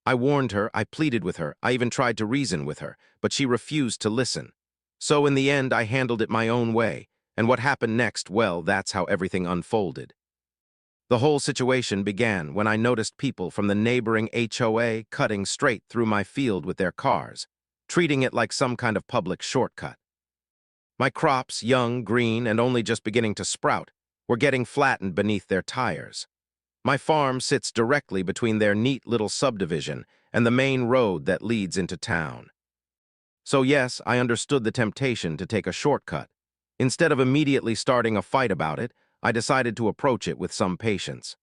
I warned her, I pleaded with her, I even tried to reason with her, but she refused to listen. So in the end, I handled it my own way, and what happened next, well, that's how everything unfolded. The whole situation began when I noticed people from the neighboring HOA cutting straight through my field with their cars, treating it like some kind of public shortcut. My crops, young, green, and only just beginning to sprout, were getting flattened beneath their tires. My farm sits directly between their neat little subdivision and the main road that leads into town. So yes, I understood the temptation to take a shortcut. Instead of immediately starting a fight about it, I decided to approach it with some patience.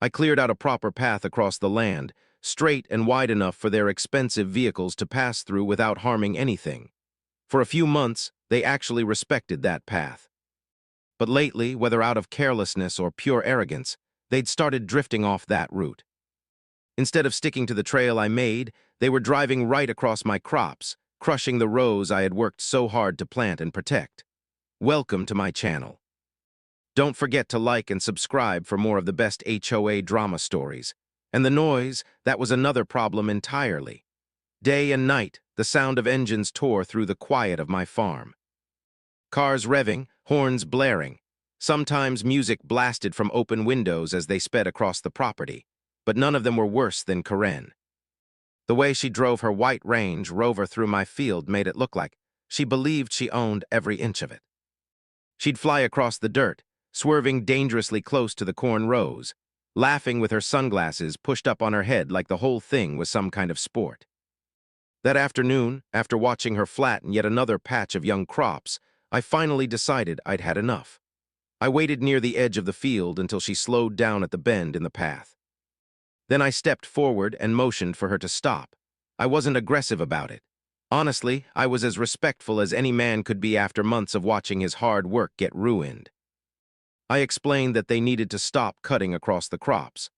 I cleared out a proper path across the land, straight and wide enough for their expensive vehicles to pass through without harming anything. For a few months, they actually respected that path. But lately, whether out of carelessness or pure arrogance, they'd started drifting off that route. Instead of sticking to the trail I made, they were driving right across my crops, crushing the rows I had worked so hard to plant and protect. Welcome to my channel. Don't forget to like and subscribe for more of the best HOA drama stories. And the noise, that was another problem entirely. Day and night, the sound of engines tore through the quiet of my farm. Cars revving, horns blaring. Sometimes music blasted from open windows as they sped across the property, but none of them were worse than Karen. The way she drove her white Range Rover through my field made it look like she believed she owned every inch of it. She'd fly across the dirt, swerving dangerously close to the corn rows, laughing with her sunglasses pushed up on her head like the whole thing was some kind of sport. That afternoon, after watching her flatten yet another patch of young crops, I finally decided I'd had enough. I waited near the edge of the field until she slowed down at the bend in the path. Then I stepped forward and motioned for her to stop. I wasn't aggressive about it. Honestly, I was as respectful as any man could be after months of watching his hard work get ruined. I explained that they needed to stop cutting across the crops.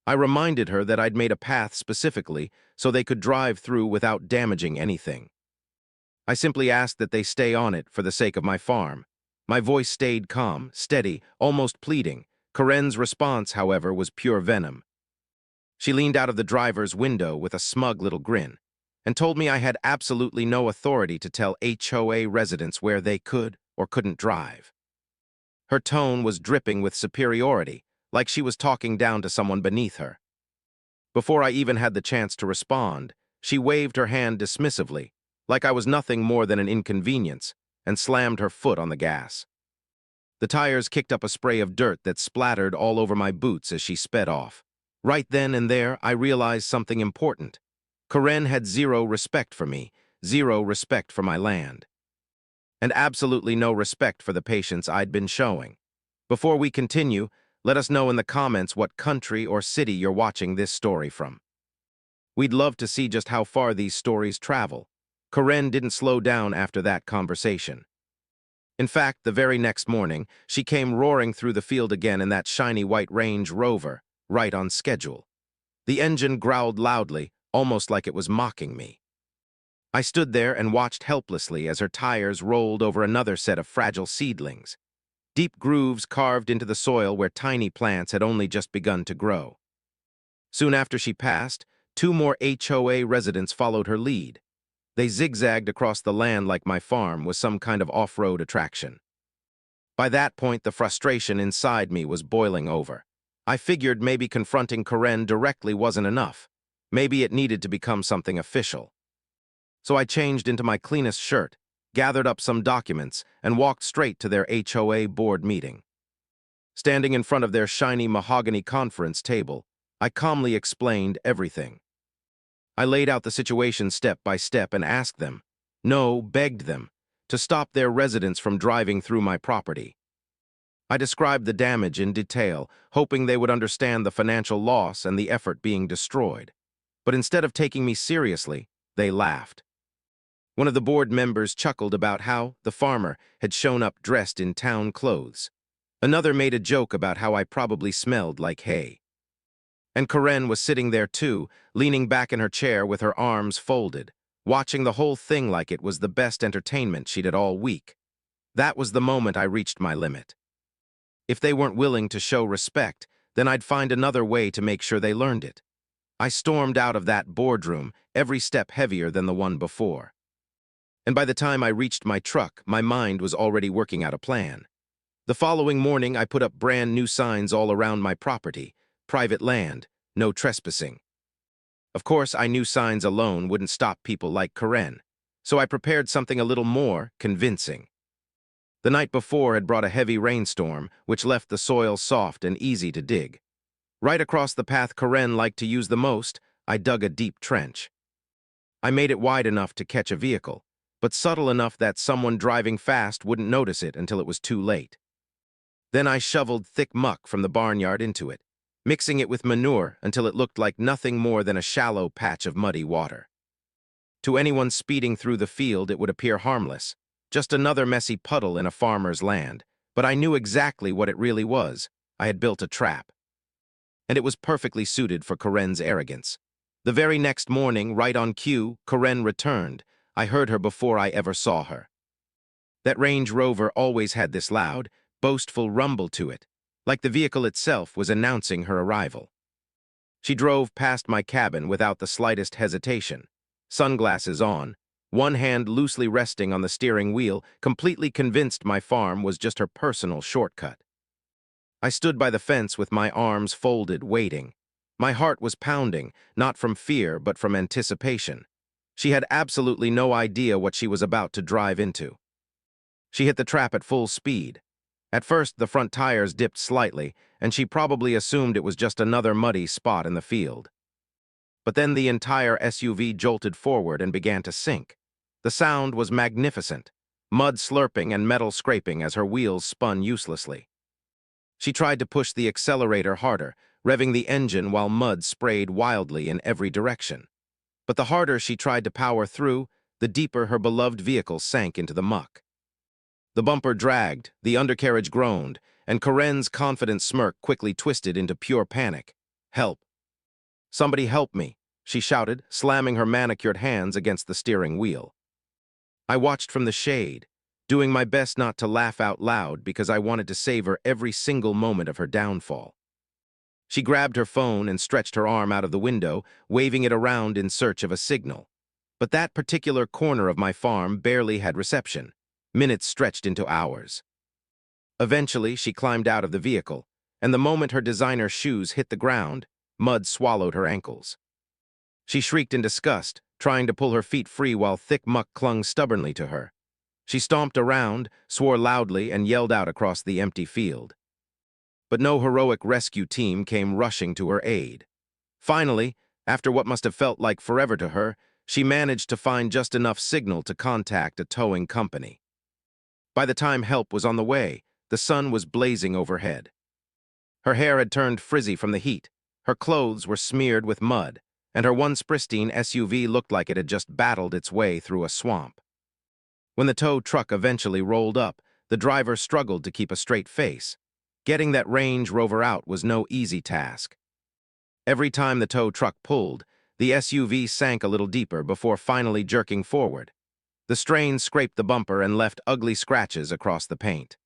I reminded her that I'd made a path specifically so they could drive through without damaging anything. I simply asked that they stay on it for the sake of my farm. My voice stayed calm, steady, almost pleading. Karen's response, however, was pure venom. She leaned out of the driver's window with a smug little grin and told me I had absolutely no authority to tell HOA residents where they could or couldn't drive. Her tone was dripping with superiority, like she was talking down to someone beneath her. Before I even had the chance to respond, she waved her hand dismissively, like I was nothing more than an inconvenience, and slammed her foot on the gas. The tires kicked up a spray of dirt that splattered all over my boots as she sped off. Right then and there, I realized something important. Karen had zero respect for me, zero respect for my land, and absolutely no respect for the patience I'd been showing. Before we continue, let us know in the comments what country or city you're watching this story from. We'd love to see just how far these stories travel. Karen didn't slow down after that conversation. In fact, the very next morning, she came roaring through the field again in that shiny white Range Rover, right on schedule. The engine growled loudly, almost like it was mocking me. I stood there and watched helplessly as her tires rolled over another set of fragile seedlings, deep grooves carved into the soil where tiny plants had only just begun to grow. Soon after she passed, 2 more HOA residents followed her lead. They zigzagged across the land like my farm was some kind of off-road attraction. By that point, the frustration inside me was boiling over. I figured maybe confronting Karen directly wasn't enough. Maybe it needed to become something official. So I changed into my cleanest shirt, gathered up some documents, and walked straight to their HOA board meeting. Standing in front of their shiny mahogany conference table, I calmly explained everything. I laid out the situation step by step and asked them, no, begged them, to stop their residents from driving through my property. I described the damage in detail, hoping they would understand the financial loss and the effort being destroyed. But instead of taking me seriously, they laughed. One of the board members chuckled about how the farmer had shown up dressed in town clothes. Another made a joke about how I probably smelled like hay. And Karen was sitting there too, leaning back in her chair with her arms folded, watching the whole thing like it was the best entertainment she'd had all week. That was the moment I reached my limit. If they weren't willing to show respect, then I'd find another way to make sure they learned it. I stormed out of that boardroom, every step heavier than the one before. And by the time I reached my truck, my mind was already working out a plan. The following morning, I put up brand new signs all around my property. Private land, no trespassing. Of course, I knew signs alone wouldn't stop people like Karen, so I prepared something a little more convincing. The night before had brought a heavy rainstorm, which left the soil soft and easy to dig. Right across the path Karen liked to use the most, I dug a deep trench. I made it wide enough to catch a vehicle, but subtle enough that someone driving fast wouldn't notice it until it was too late. Then I shoveled thick muck from the barnyard into it, mixing it with manure until it looked like nothing more than a shallow patch of muddy water. To anyone speeding through the field, it would appear harmless, just another messy puddle in a farmer's land, but I knew exactly what it really was. I had built a trap. And it was perfectly suited for Karen's arrogance. The very next morning, right on cue, Karen returned. I heard her before I ever saw her. That Range Rover always had this loud, boastful rumble to it, like the vehicle itself was announcing her arrival. She drove past my cabin without the slightest hesitation, sunglasses on, one hand loosely resting on the steering wheel, completely convinced my farm was just her personal shortcut. I stood by the fence with my arms folded, waiting. My heart was pounding, not from fear but from anticipation. She had absolutely no idea what she was about to drive into. She hit the trap at full speed. At first, the front tires dipped slightly, and she probably assumed it was just another muddy spot in the field. But then the entire SUV jolted forward and began to sink. The sound was magnificent, mud slurping and metal scraping as her wheels spun uselessly. She tried to push the accelerator harder, revving the engine while mud sprayed wildly in every direction. But the harder she tried to power through, the deeper her beloved vehicle sank into the muck. The bumper dragged, the undercarriage groaned, and Karen's confident smirk quickly twisted into pure panic. "Help! Somebody help me!" she shouted, slamming her manicured hands against the steering wheel. I watched from the shade, doing my best not to laugh out loud because I wanted to savor every single moment of her downfall. She grabbed her phone and stretched her arm out of the window, waving it around in search of a signal. But that particular corner of my farm barely had reception. Minutes stretched into hours. Eventually, she climbed out of the vehicle, and the moment her designer shoes hit the ground, mud swallowed her ankles. She shrieked in disgust, trying to pull her feet free while thick muck clung stubbornly to her. She stomped around, swore loudly, and yelled out across the empty field. But no heroic rescue team came rushing to her aid. Finally, after what must have felt like forever to her, she managed to find just enough signal to contact a towing company. By the time help was on the way, the sun was blazing overhead. Her hair had turned frizzy from the heat, her clothes were smeared with mud, and her once pristine SUV looked like it had just battled its way through a swamp. When the tow truck eventually rolled up, the driver struggled to keep a straight face. Getting that Range Rover out was no easy task. Every time the tow truck pulled, the SUV sank a little deeper before finally jerking forward. The strain scraped the bumper and left ugly scratches across the paint.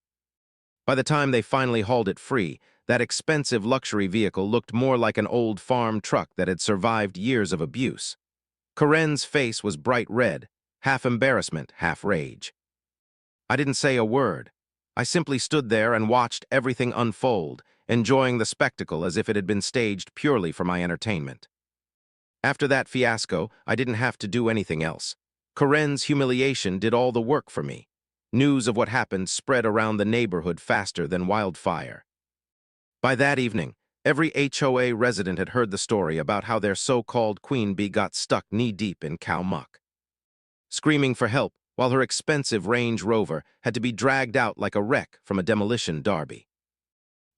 By the time they finally hauled it free, that expensive luxury vehicle looked more like an old farm truck that had survived years of abuse. Karen's face was bright red, half embarrassment, half rage. I didn't say a word. I simply stood there and watched everything unfold, enjoying the spectacle as if it had been staged purely for my entertainment. After that fiasco, I didn't have to do anything else. Karen's humiliation did all the work for me. News of what happened spread around the neighborhood faster than wildfire. By that evening, every HOA resident had heard the story about how their so-called queen bee got stuck knee-deep in cow muck. Screaming for help, while her expensive Range Rover had to be dragged out like a wreck from a demolition derby.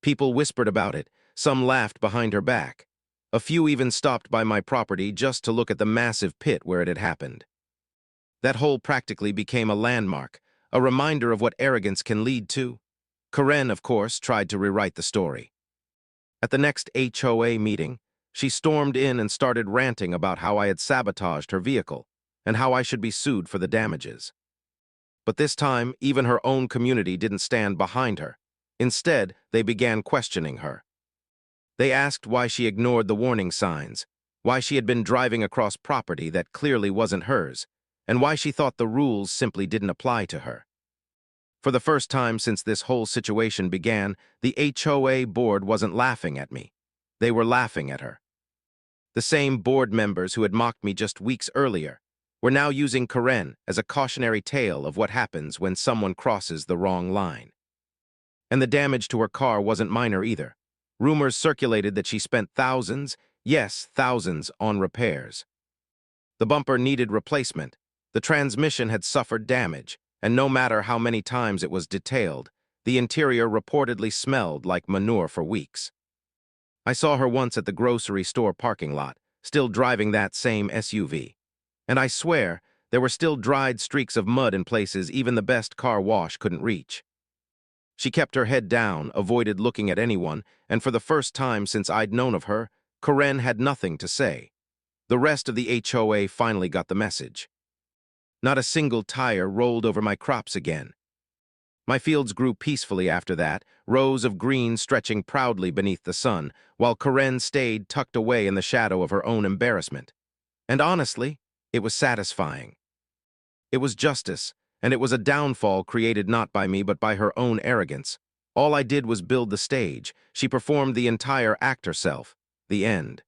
People whispered about it, some laughed behind her back. A few even stopped by my property just to look at the massive pit where it had happened. That hole practically became a landmark, a reminder of what arrogance can lead to. Karen, of course, tried to rewrite the story. At the next HOA meeting, she stormed in and started ranting about how I had sabotaged her vehicle and how I should be sued for the damages. But this time, even her own community didn't stand behind her. Instead, they began questioning her. They asked why she ignored the warning signs, why she had been driving across property that clearly wasn't hers, and why she thought the rules simply didn't apply to her. For the first time since this whole situation began, the HOA board wasn't laughing at me. They were laughing at her. The same board members who had mocked me just weeks earlier were now using Karen as a cautionary tale of what happens when someone crosses the wrong line. And the damage to her car wasn't minor either. Rumors circulated that she spent thousands, yes, thousands, on repairs. The bumper needed replacement, the transmission had suffered damage, and no matter how many times it was detailed, the interior reportedly smelled like manure for weeks. I saw her once at the grocery store parking lot, still driving that same SUV. And I swear, there were still dried streaks of mud in places even the best car wash couldn't reach. She kept her head down, avoided looking at anyone, and for the first time since I'd known of her, Karen had nothing to say. The rest of the HOA finally got the message. Not a single tire rolled over my crops again. My fields grew peacefully after that, rows of green stretching proudly beneath the sun, while Karen stayed tucked away in the shadow of her own embarrassment. And honestly, it was satisfying. It was justice, and it was a downfall created not by me but by her own arrogance. All I did was build the stage. She performed the entire act herself. The end.